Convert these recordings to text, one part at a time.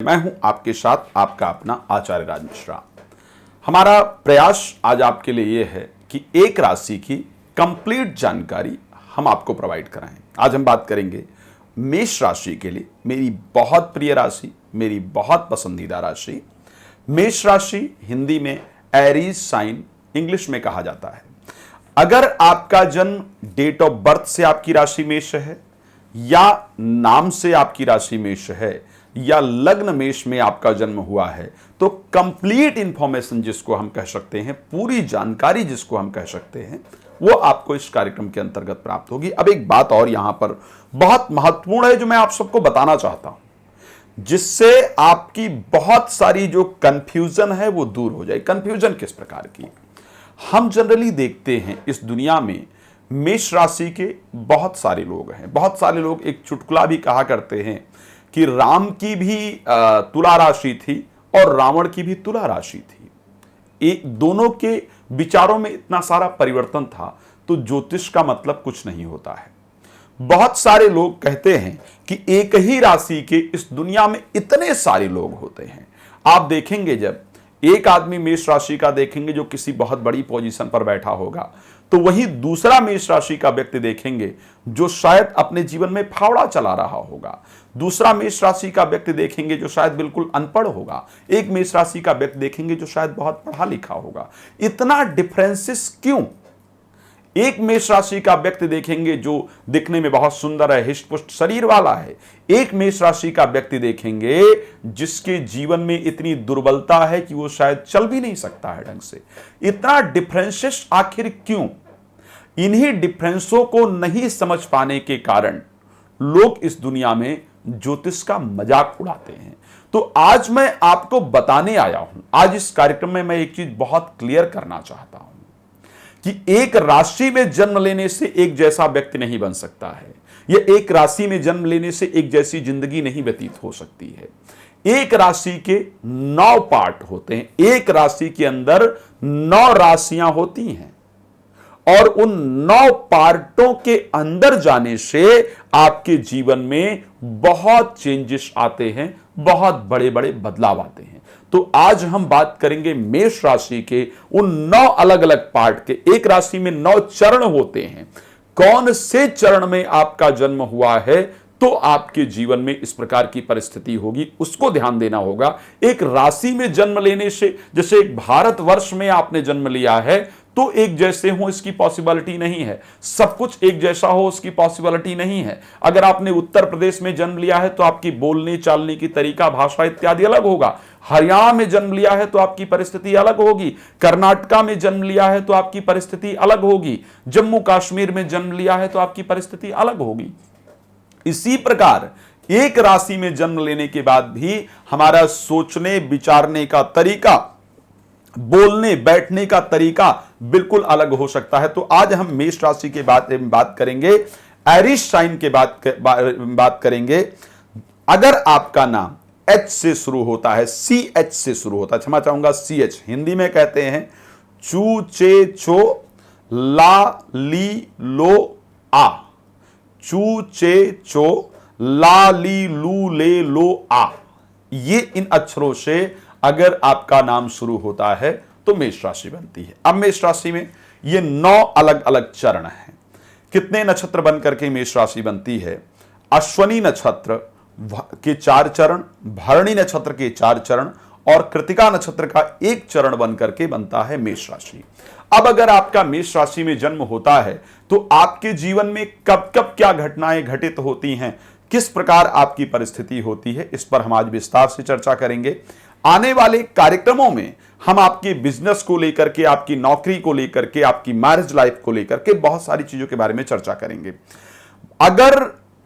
मैं हूं आपके साथ आपका अपना आचार्य राज मिश्रा। हमारा प्रयास आज आपके लिए यह है कि एक राशि की कंप्लीट जानकारी हम आपको प्रोवाइड कराएं। आज हम बात करेंगे मेष राशि के लिए, मेरी बहुत प्रिय राशि, मेरी बहुत पसंदीदा राशि मेष राशि। हिंदी में एरीज साइन इंग्लिश में कहा जाता है। अगर आपका जन्म डेट ऑफ बर्थ से आपकी राशि मेष है, या नाम से आपकी राशि मेष है, या लग्न मेष में आपका जन्म हुआ है, तो कंप्लीट इंफॉर्मेशन जिसको हम कह सकते हैं, पूरी जानकारी जिसको हम कह सकते हैं, वो आपको इस कार्यक्रम के अंतर्गत प्राप्त होगी। अब एक बात और यहां पर बहुत महत्वपूर्ण है जो मैं आप सबको बताना चाहता हूं, जिससे आपकी बहुत सारी जो कंफ्यूजन है वो दूर हो जाए। कंफ्यूजन किस प्रकार की? हम जनरली देखते हैं इस दुनिया में मेष राशि के बहुत सारे लोग हैं। बहुत सारे लोग, एक चुटकुला भी कहा करते हैं कि राम की भी तुला राशि थी और रावण की भी तुला राशि थी। एक दोनों के विचारों में इतना सारा परिवर्तन था, तो ज्योतिष का मतलब कुछ नहीं होता है। बहुत सारे लोग कहते हैं कि एक ही राशि के इस दुनिया में इतने सारे लोग होते हैं। आप देखेंगे, जब एक आदमी मेष राशि का देखेंगे जो किसी बहुत बड़ी पोजीशन पर बैठा होगा, तो वही दूसरा मेष राशि का व्यक्ति देखेंगे जो शायद अपने जीवन में फावड़ा चला रहा होगा। दूसरा मेष राशि का व्यक्ति देखेंगे जो शायद बिल्कुल अनपढ़ होगा। एक मेष राशि का व्यक्ति देखेंगे जो शायद बहुत पढ़ा लिखा होगा। इतना डिफरेंसेस क्यों? एक मेष राशि का व्यक्ति देखेंगे जो दिखने में बहुत सुंदर है, हिष्ट-पुष्ट शरीर वाला है। एक मेष राशि का व्यक्ति देखेंगे जिसके जीवन में इतनी दुर्बलता है कि वो शायद चल भी नहीं सकता है ढंग से। इतना डिफरेंसेस आखिर क्यों? इन्हीं डिफरेंसों को नहीं समझ पाने के कारण लोग इस दुनिया में ज्योतिष का मजाक उड़ाते हैं। तो आज मैं आपको बताने आया हूं, आज इस कार्यक्रम में मैं एक चीज बहुत क्लियर करना चाहता हूं कि एक राशि में जन्म लेने से एक जैसा व्यक्ति नहीं बन सकता है, या एक राशि में जन्म लेने से एक जैसी जिंदगी नहीं व्यतीत हो सकती है। एक राशि के 9 पार्ट होते हैं। एक राशि के अंदर 9 राशियां होती हैं, और उन 9 पार्टों के अंदर जाने से आपके जीवन में बहुत चेंजेस आते हैं, बहुत बड़े बड़े बदलाव आते हैं। तो आज हम बात करेंगे मेष राशि के उन 9 अलग अलग पार्ट के। एक राशि में 9 चरण होते हैं। कौन से चरण में आपका जन्म हुआ है तो आपके जीवन में इस प्रकार की परिस्थिति होगी, उसको ध्यान देना होगा। एक राशि में जन्म लेने से, जैसे एक भारतवर्ष में आपने जन्म लिया है तो एक जैसे हो इसकी पॉसिबिलिटी नहीं है। सब कुछ एक जैसा हो उसकी पॉसिबिलिटी नहीं है। अगर आपने उत्तर प्रदेश में जन्म लिया है तो आपकी बोलने चालने की तरीका, भाषा इत्यादि अलग होगा। हरियाणा में जन्म लिया है तो आपकी परिस्थिति अलग होगी। कर्नाटका में जन्म लिया है तो आपकी परिस्थिति अलग होगी। जम्मू कश्मीर में जन्म लिया है तो आपकी परिस्थिति अलग होगी। इसी प्रकार एक राशि में जन्म लेने के बाद भी हमारा सोचने विचारने का तरीका, बोलने बैठने का तरीका बिल्कुल अलग हो सकता है। तो आज हम मेष राशि के बात करेंगे, एरीज साइन के बात करेंगे। अगर आपका नाम एच से शुरू होता है, CH से शुरू होता है, क्षमा चाहूंगा CH, हिंदी में कहते हैं चू चे चो ला ली लो आ, चू चे चो ला ली लू ले लो आ, ये इन अक्षरों से अगर आपका नाम शुरू होता है तो मेष राशि बनती है। अब मेष राशि में ये 9 अलग अलग चरण हैं। कितने नक्षत्र बनकर के मेष राशि बनती है? अश्वनी नक्षत्र के 4 चरण, भरणी नक्षत्र के 4 चरण, और कृतिका नक्षत्र का 1 चरण बनकर के बनता है मेष राशि। अब अगर आपका मेष राशि में जन्म होता है तो आपके जीवन में कब कब क्या घटनाएं घटित होती हैं, किस प्रकार आपकी परिस्थिति होती है, इस पर हम आज विस्तार से चर्चा करेंगे। आने वाले कार्यक्रमों में हम आपके बिजनेस को लेकर के, आपकी नौकरी को लेकर के, आपकी मैरिज लाइफ को लेकर के बहुत सारी चीजों के बारे में चर्चा करेंगे। अगर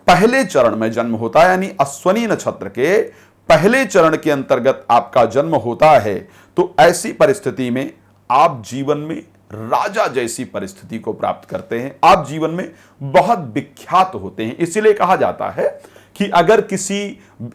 पहले चरण में जन्म होता है, यानी अश्वनी नक्षत्र के पहले चरण के अंतर्गत आपका जन्म होता है, तो ऐसी परिस्थिति में आप जीवन में राजा जैसी परिस्थिति को प्राप्त करते हैं। आप जीवन में बहुत विख्यात होते हैं। इसीलिए कहा जाता है कि अगर किसी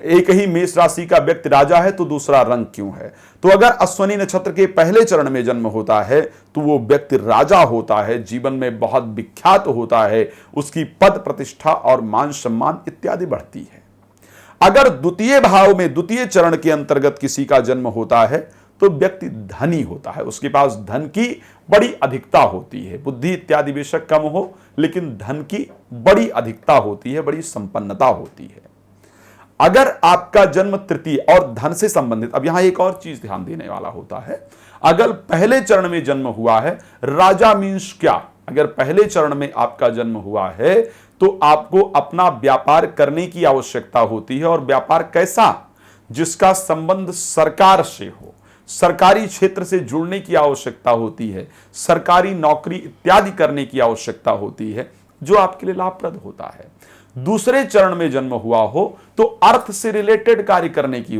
एक ही मेष राशि का व्यक्ति राजा है तो दूसरा रंग क्यों है। तो अगर अश्वनी नक्षत्र के पहले चरण में जन्म होता है तो वो व्यक्ति राजा होता है, जीवन में बहुत विख्यात होता है, उसकी पद प्रतिष्ठा और मान सम्मान इत्यादि बढ़ती है। अगर द्वितीय भाव में द्वितीय चरण के अंतर्गत किसी का जन्म होता है तो व्यक्ति धनी होता है, उसके पास धन की बड़ी अधिकता होती है। बुद्धि इत्यादि बेशक कम हो, लेकिन धन की बड़ी अधिकता होती है, बड़ी संपन्नता होती है। अगर आपका जन्म तृतीय और धन से संबंधित, अब यहां एक और चीज ध्यान देने वाला होता है, अगर पहले चरण में जन्म हुआ है, राजा मीन्स क्या, अगर पहले चरण में आपका जन्म हुआ है तो आपको अपना व्यापार करने की आवश्यकता होती है। और व्यापार कैसा, जिसका संबंध सरकार से हो, सरकारी क्षेत्र से जुड़ने की आवश्यकता होती है, सरकारी नौकरी इत्यादि करने की आवश्यकता होती है, जो आपके लिए लाभप्रद होता है। दूसरे चरण में जन्म हुआ हो तो अर्थ से रिलेटेड कार्य करने की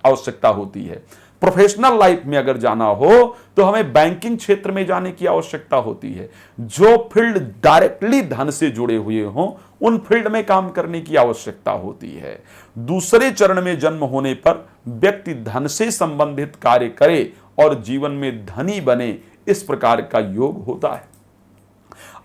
आवश्यकता होती है। प्रोफेशनल लाइफ में अगर जाना हो तो हमें बैंकिंग क्षेत्र में जाने की आवश्यकता होती है। जो फील्ड डायरेक्टली धन से जुड़े हुए हों उन फील्ड में काम करने की आवश्यकता होती है। दूसरे चरण में जन्म होने पर व्यक्ति धन से संबंधित कार्य करे और जीवन में धनी बने, इस प्रकार का योग होता है।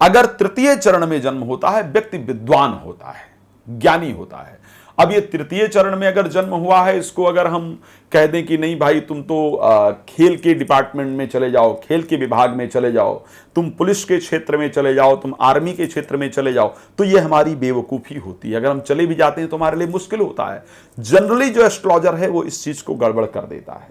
अगर तृतीय चरण में जन्म होता है, व्यक्ति विद्वान होता है, ज्ञानी होता है। अब ये तृतीय चरण में अगर जन्म हुआ है, इसको अगर हम कह दें कि नहीं भाई तुम तो खेल के डिपार्टमेंट में चले जाओ, खेल के विभाग में चले जाओ, तुम पुलिस के क्षेत्र में चले जाओ, तुम आर्मी के क्षेत्र में चले जाओ, तो ये हमारी बेवकूफ़ी होती है। अगर हम चले भी जाते हैं तो हमारे लिए मुश्किल होता है। जनरली जो एस्ट्रोलॉजर है वो इस चीज़ को गड़बड़ कर देता है।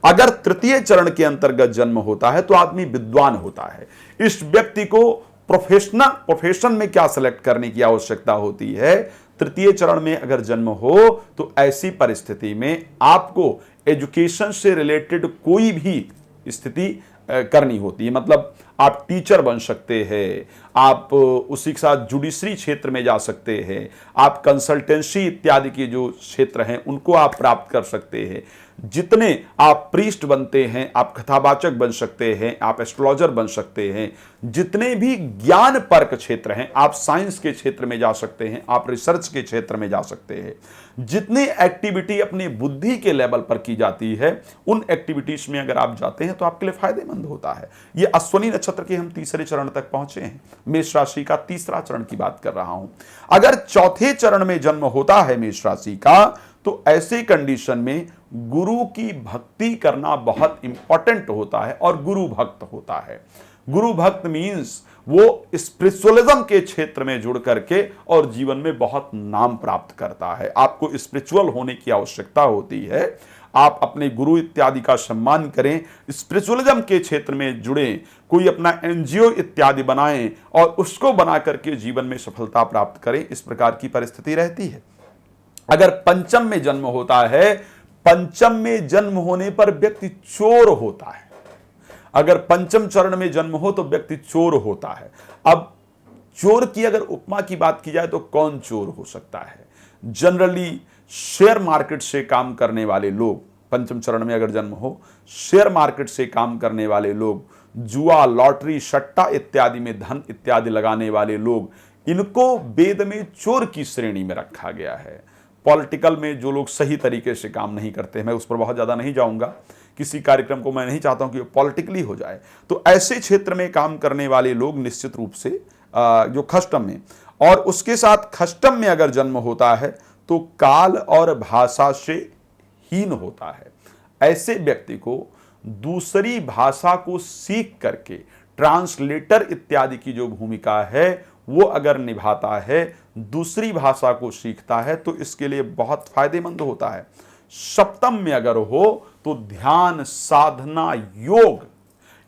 अगर तृतीय चरण के अंतर्गत जन्म होता है तो आदमी विद्वान होता है। इस व्यक्ति को प्रोफेशन में क्या सिलेक्ट करने की आवश्यकता होती है। तृतीय चरण में अगर जन्म हो तो ऐसी परिस्थिति में आपको एजुकेशन से रिलेटेड कोई भी स्थिति करनी होती है। मतलब आप टीचर बन सकते हैं, आप उसी के साथ जुडिशरी क्षेत्र में जा सकते हैं, आप कंसल्टेंसी इत्यादि के जो क्षेत्र हैं उनको आप प्राप्त कर सकते हैं। जितने आप प्रीस्ट बनते हैं, आप कथावाचक बन सकते हैं, आप एस्ट्रोलॉजर बन सकते हैं। जितने भी ज्ञान परक क्षेत्र हैं, आप साइंस के क्षेत्र में जा सकते हैं, आप रिसर्च के क्षेत्र में जा सकते हैं। जितनी एक्टिविटी अपनी बुद्धि के लेवल पर की जाती है उन एक्टिविटीज में अगर आप जाते हैं तो आपके लिए फायदेमंद होता है। ये अश्विनी नक्षत्र के हम तीसरे चरण तक पहुंचे हैं। मेष राशि का तीसरा चरण की बात कर रहा हूं। अगर चौथे चरण में जन्म होता है मेष राशि का तो ऐसे कंडीशन में गुरु की भक्ति करना बहुत इंपॉर्टेंट होता है और गुरु भक्त होता है। गुरु भक्त मीन्स वो स्पिरिचुअलिज्म के क्षेत्र में जुड़ करके और जीवन में बहुत नाम प्राप्त करता है। आपको स्पिरिचुअल होने की आवश्यकता होती है। आप अपने गुरु इत्यादि का सम्मान करें, स्पिरिचुअलिज्म के क्षेत्र में जुड़ें, कोई अपना एनजीओ इत्यादि बनाएं और उसको बना करके जीवन में सफलता प्राप्त करें। इस प्रकार की परिस्थिति रहती है। अगर पंचम में जन्म होता है, पंचम में जन्म होने पर व्यक्ति चोर होता है। अगर पंचम चरण में जन्म हो तो व्यक्ति चोर होता है। अब चोर की अगर उपमा की बात की जाए तो कौन चोर हो सकता है। जनरली शेयर मार्केट से काम करने वाले लोग, पंचम चरण में अगर जन्म हो, शेयर मार्केट से काम करने वाले लोग, जुआ, लॉटरी, सट्टा इत्यादि में धन इत्यादि लगाने वाले लोग, इनको वेद में चोर की श्रेणी में रखा गया है। पॉलिटिकल में जो लोग सही तरीके से काम नहीं करते, मैं उस पर बहुत ज़्यादा नहीं जाऊंगा, किसी कार्यक्रम को मैं नहीं चाहता हूं कि पॉलिटिकली हो जाए, तो ऐसे क्षेत्र में काम करने वाले लोग निश्चित रूप से जो खष्टम में, और उसके साथ खष्टम में अगर जन्म होता है तो काल और भाषा से हीन होता है। ऐसे व्यक्ति को दूसरी भाषा को सीख करके ट्रांसलेटर इत्यादि की जो भूमिका है वो अगर निभाता है, दूसरी भाषा को सीखता है, तो इसके लिए बहुत फायदेमंद होता है। सप्तम में अगर हो तो ध्यान, साधना, योग,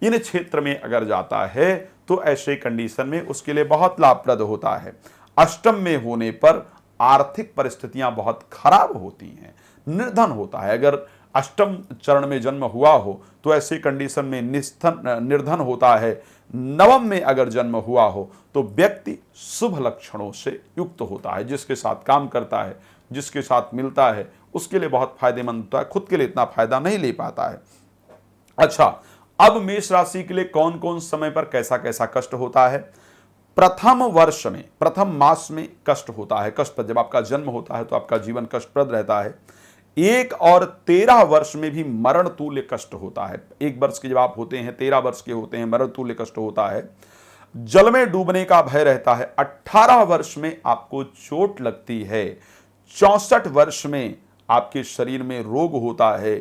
इन क्षेत्र में अगर जाता है तो ऐसे कंडीशन में उसके लिए बहुत लाभप्रद होता है। अष्टम में होने पर आर्थिक परिस्थितियां बहुत खराब होती हैं, निर्धन होता है। अगर अष्टम चरण में जन्म हुआ हो तो ऐसी कंडीशन में निर्धन होता है। नवम में अगर जन्म हुआ हो तो व्यक्ति शुभ लक्षणों से युक्त होता है। जिसके साथ काम करता है, जिसके साथ मिलता है, उसके लिए बहुत फायदेमंद होता है, खुद के लिए इतना फायदा नहीं ले पाता है। अच्छा, अब मेष राशि के लिए कौन कौन समय पर कैसा कैसा कष्ट होता है। प्रथम वर्ष में, प्रथम मास में कष्ट होता है। कष्ट जब आपका जन्म होता है तो आपका जीवन कष्टप्रद रहता है। 1 और 13 वर्ष में भी मरण तुल्य कष्ट होता है। 1 वर्ष के जब आप होते हैं, 13 वर्ष के होते हैं, मरण तुल्य कष्ट होता है। जल में डूबने का भय रहता है। 18 वर्ष में आपको चोट लगती है। 64 वर्ष में आपके शरीर में रोग होता है,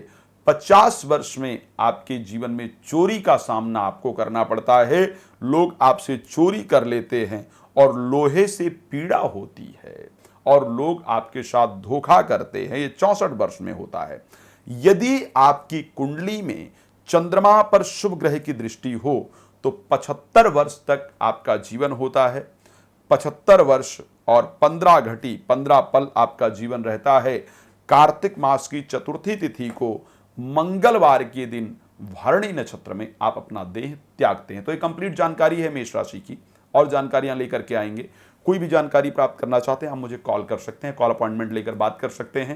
50 वर्ष में आपके जीवन में चोरी का सामना आपको करना पड़ता है, लोग आपसे चोरी कर लेते हैं और लोहे से पीड़ा होती है और लोग आपके साथ धोखा करते हैं, ये 64 वर्ष में होता है। यदि आपकी कुंडली में चंद्रमा पर शुभ ग्रह की दृष्टि हो तो 75 वर्ष तक आपका जीवन होता है। 75 वर्ष और 15 घटी 15 पल आपका जीवन रहता है। कार्तिक मास की चतुर्थी तिथि को मंगलवार के दिन भरणी नक्षत्र में आप अपना देह त्यागते हैं। तो ये कंप्लीट जानकारी है मेष राशि की, और जानकारियां लेकर के आएंगे। कोई भी जानकारी प्राप्त करना चाहते हैं आप मुझे कॉल कर सकते हैं, कॉल अपॉइंटमेंट लेकर बात कर सकते हैं।